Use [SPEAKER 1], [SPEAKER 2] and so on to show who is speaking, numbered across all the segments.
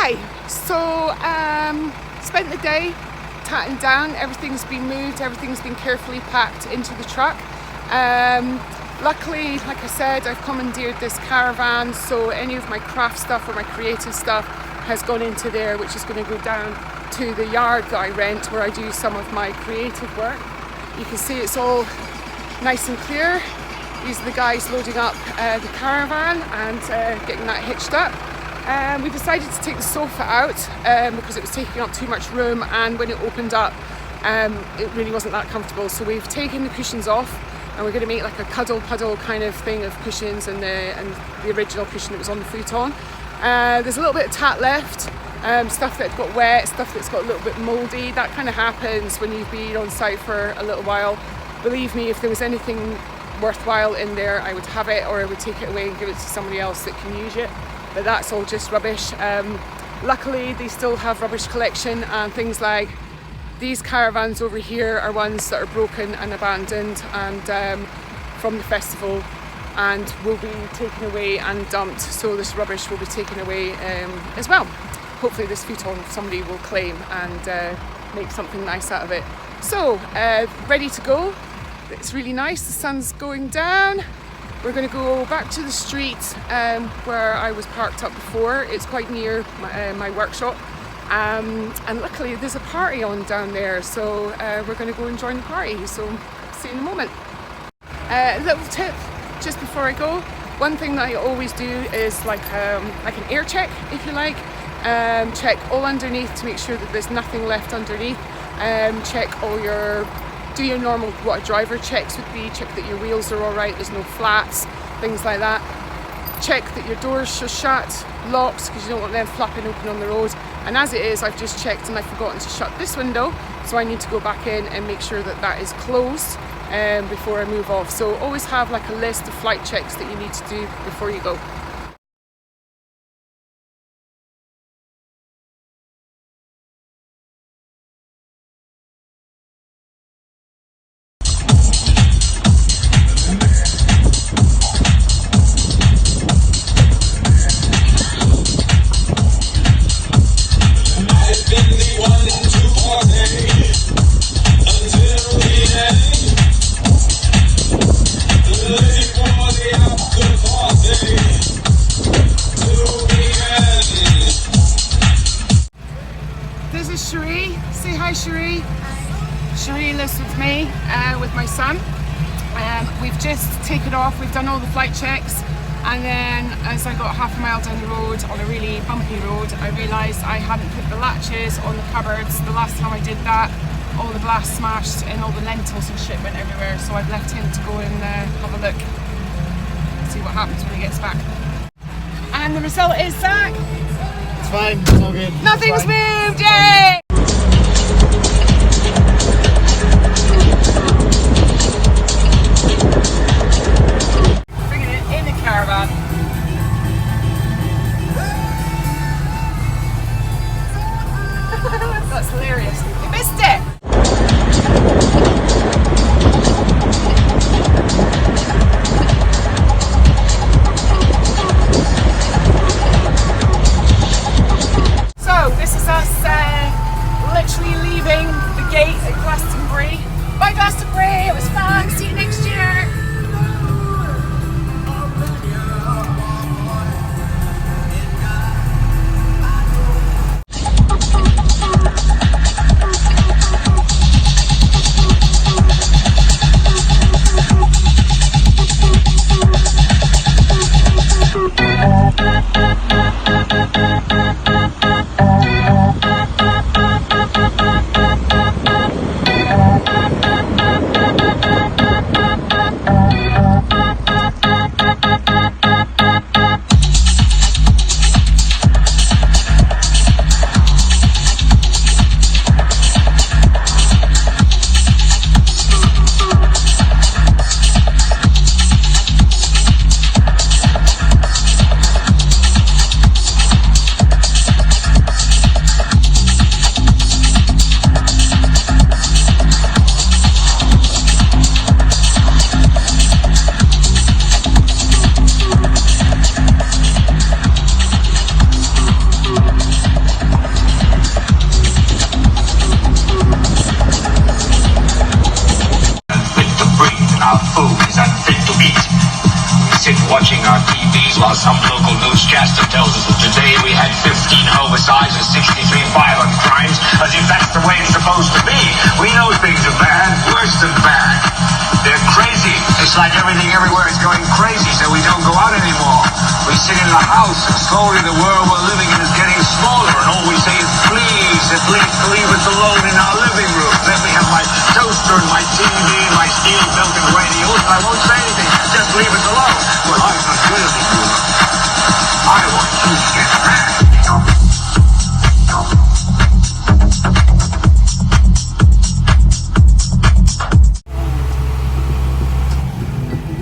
[SPEAKER 1] Hi, so spent the day tatting down. Everything's been moved, everything's been carefully packed into the truck. Luckily, like I said, I've commandeered this caravan, so any of my craft stuff or my creative stuff has gone into there, which is going to go down to the yard that I rent where I do some of my creative work. You can see it's all nice and clear. These are the guys loading up the caravan and getting that hitched up. We decided to take the sofa out because it was taking up too much room, and when it opened up it really wasn't that comfortable, so we've taken the cushions off and we're going to make like a cuddle puddle kind of thing of cushions and the original cushion that was on the futon. There's a little bit of tat left, stuff that got wet, stuff that's got a little bit mouldy. That kind of happens when you've been on site for a little while. Believe me, if there was anything worthwhile in there, I would have it, or I would take it away and give it to somebody else that can use it. But that's all just rubbish. Luckily, they still have rubbish collection, and things like these caravans over here are ones that are broken and abandoned and from the festival, and will be taken away and dumped. So this rubbish will be taken away as well. Hopefully this futon somebody will claim and make something nice out of it. So ready to go. It's really nice, the sun's going down. We're going to go back to the street where I was parked up before. It's quite near my workshop, and luckily there's a party on down there, so we're going to go and join the party. So see you in a moment. Little tip just before I go, one thing that I always do is like an air check, if you like. Check all underneath to make sure that there's nothing left underneath. Check all do your normal, what a driver checks would be. Check that your wheels are all right, there's no flats, things like that. Check that your doors are shut, locked, because you don't want them flapping open on the road. And as it is, I've just checked and I've forgotten to shut this window, so I need to go back in and make sure that that is closed before I move off. So always have like a list of flight checks that you need to do before you go. This is Cherie. Say hi, Cherie. Cherie lives with me, with my son. We've just taken off, we've done all the flight checks, and then as I got half a mile down the road on a really bumpy road, I realised I hadn't put the latches on the cupboards. The last time I did that, all the glass smashed and all the lentils and shit went everywhere, so I've left him to go and have a look, see what happens when he gets back. And the result is, Zach?
[SPEAKER 2] It's fine, it's all good.
[SPEAKER 1] Nothing's moved, yay! Bringing it in the caravan. That's hilarious. You missed it! This is us
[SPEAKER 3] to eat. We sit watching our TVs while some local newscaster tells us that today we had 15 homicides and 63 violent crimes, as if that's the way it's supposed to be. We know things are bad, worse than bad. They're crazy. It's like everything everywhere is going crazy, so we don't go out anymore. We sit in the house, and slowly the world we're living in is getting smaller, and all we say is please, at least leave us alone in our living room. Let me have my toaster and my TV and my steel-built radios, and I won't say anything. Just leave us alone. Well, I'm not good at it. I want you to get mad.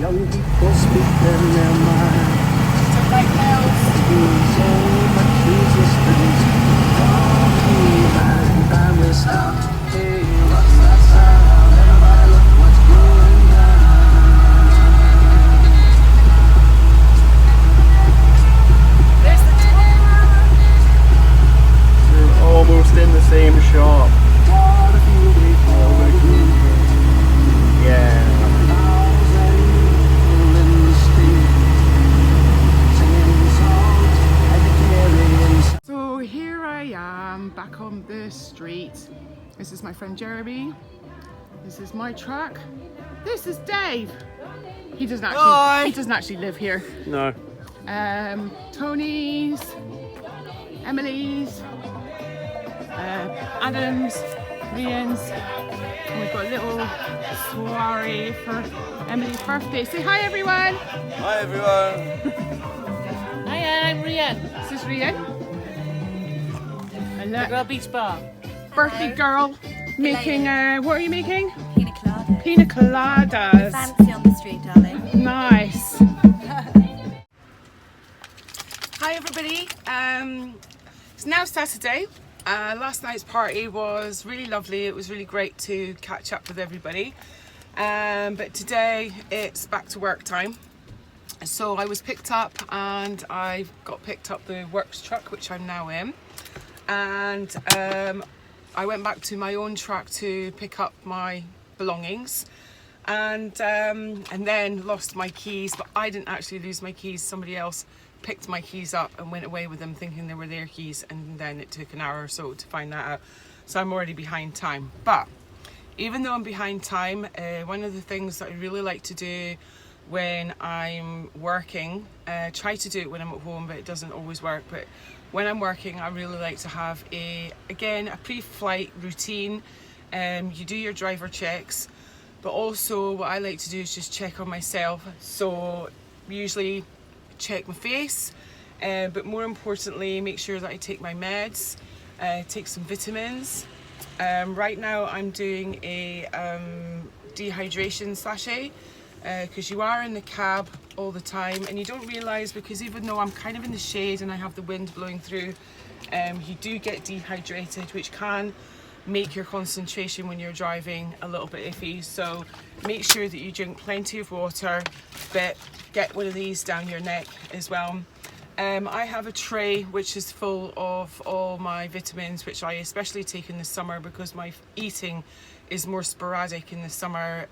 [SPEAKER 4] Young people speaking their mind. So much resistance. Time will stop. Hey, what's that sound? Everybody look what's going on. There's the We're almost in the same shop. What if you wait for the good? Yeah.
[SPEAKER 1] So here I am back on the street. This is my friend Jeremy. This is my truck. This is Dave. He doesn't actually live here.
[SPEAKER 4] No.
[SPEAKER 1] Tony's, Emily's, Adam's, Rian's, and we've got a little soiree for Emily's birthday. Say hi everyone.
[SPEAKER 4] Hi everyone.
[SPEAKER 5] Hi, I'm Rian.
[SPEAKER 1] This is Rian. And
[SPEAKER 5] The Girl Beach Bar.
[SPEAKER 1] birthday girl making, what are you making?
[SPEAKER 6] Pina colada.
[SPEAKER 1] Pina coladas.
[SPEAKER 6] Fancy on the street, darling.
[SPEAKER 1] Nice. Hi everybody. It's now Saturday. Last night's party was really lovely. It was really great to catch up with everybody. But today it's back to work time. So I was picked up and I got picked up the works truck, which I'm now in. And I went back to my own truck to pick up my belongings. And then lost my keys, but I didn't actually lose my keys. Somebody else picked my keys up and went away with them thinking they were their keys, and then it took an hour or so to find that out. So I'm already behind time. But even though I'm behind time, one of the things that I really like to do when I'm working, try to do it when I'm at home, but it doesn't always work, but when I'm working I really like to have a pre-flight routine. You do your driver checks, but also what I like to do is just check on myself. So usually check my face, but more importantly make sure that I take my meds, take some vitamins. Right now I'm doing a dehydration sachet, because you are in the cab all the time and you don't realise, because even though I'm kind of in the shade and I have the wind blowing through, you do get dehydrated, which can make your concentration when you're driving a little bit iffy. So make sure that you drink plenty of water, but get one of these down your neck as well. I have a tray which is full of all my vitamins, which I especially take in the summer because my eating is more sporadic in the summer,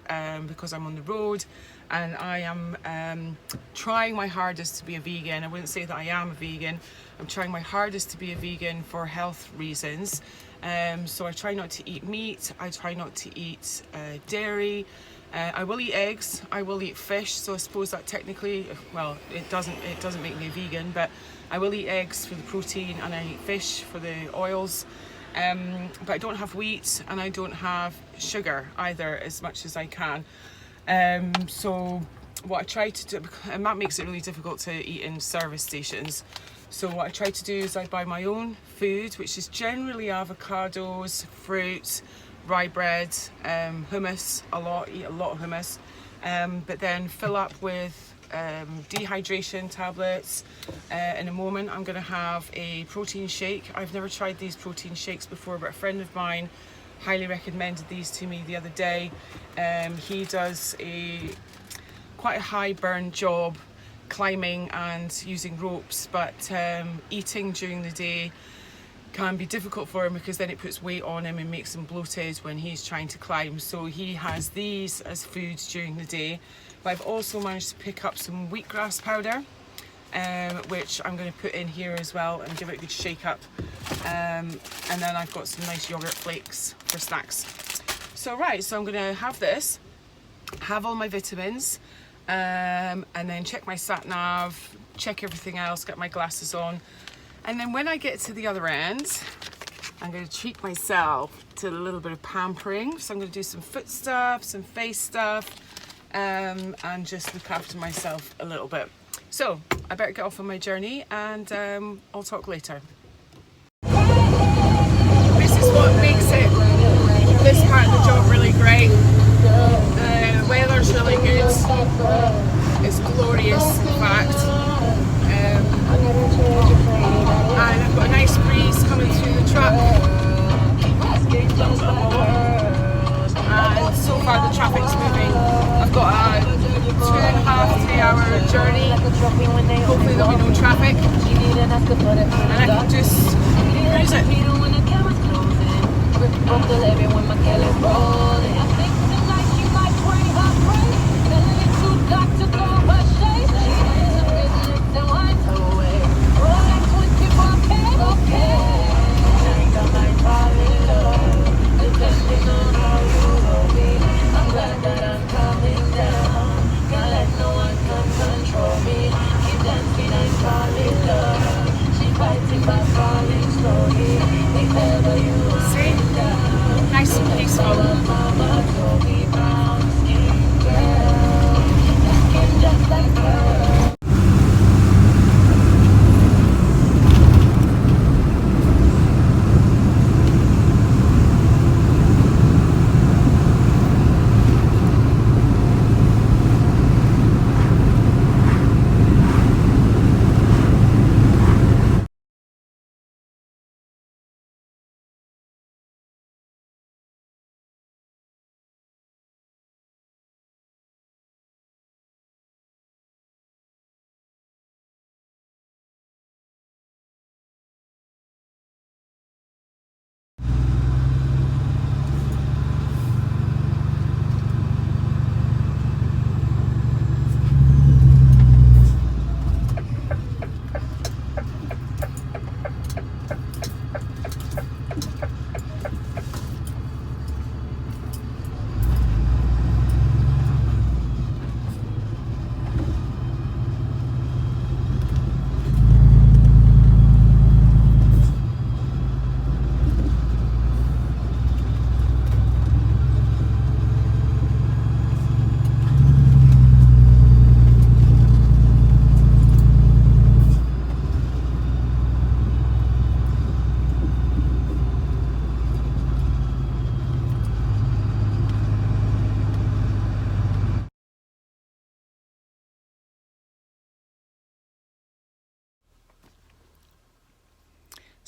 [SPEAKER 1] because I'm on the road and I am trying my hardest to be a vegan. I wouldn't say that I am a vegan. I'm trying my hardest to be a vegan for health reasons. So I try not to eat meat, I try not to eat dairy. I will eat eggs, I will eat fish, so I suppose that technically, well, it doesn't make me a vegan, but I will eat eggs for the protein and I eat fish for the oils. But I don't have wheat and I don't have sugar either, as much as I can. So what I try to do, and that makes it really difficult to eat in service stations. So what I try to do is I buy my own food, which is generally avocados, fruit, rye bread, hummus, eat a lot of hummus, but then fill up with dehydration tablets. In a moment I'm going to have a protein shake. I've never tried these protein shakes before, but a friend of mine highly recommended these to me the other day. He does quite a high burn job climbing and using ropes, but eating during the day can be difficult for him because then it puts weight on him and makes him bloated when he's trying to climb. So he has these as foods during the day. But I've also managed to pick up some wheatgrass powder, which I'm going to put in here as well and give it a good shake up. And then I've got some nice yogurt flakes for snacks. So so I'm going to have this, have all my vitamins, and then check my sat nav, check everything else, get my glasses on. And then when I get to the other end, I'm going to treat myself to a little bit of pampering. So I'm going to do some foot stuff, some face stuff, and just look after myself a little bit. So I better get off on my journey, and I'll talk later. This is what makes this part of the job really great. The weather's really good. It's glorious, in fact. And I've got a nice breeze coming through the truck. And so far the traffic's moving. I've got a 2.5 to 3 hour journey. Hopefully there'll be no traffic. And I can just cruise it. Nice and peaceful.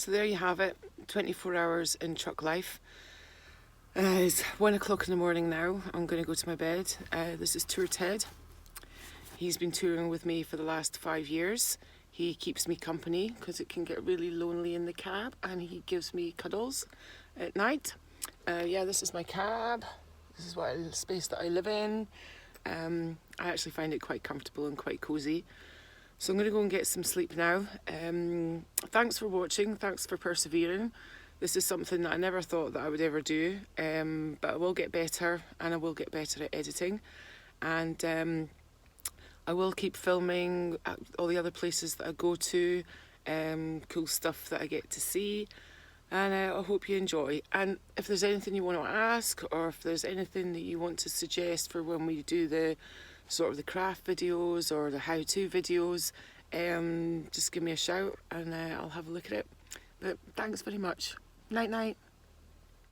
[SPEAKER 1] So there you have it, 24 hours in truck life. It's 1 o'clock in the morning now. I'm going to go to my bed. This is Tour Ted. He's been touring with me for the last 5 years. He keeps me company because it can get really lonely in the cab, and he gives me cuddles at night. Yeah, this is my cab. This is the space that I live in. I actually find it quite comfortable and quite cozy. So I'm going to go and get some sleep now. Thanks for watching, thanks for persevering. This is something that I never thought that I would ever do, but I will get better, and I will get better at editing. And I will keep filming at all the other places that I go to, cool stuff that I get to see. And I hope you enjoy. And if there's anything you want to ask, or if there's anything that you want to suggest for when we do the sort of the craft videos or the how-to videos, just give me a shout and I'll have a look at it. But thanks very much. Night night.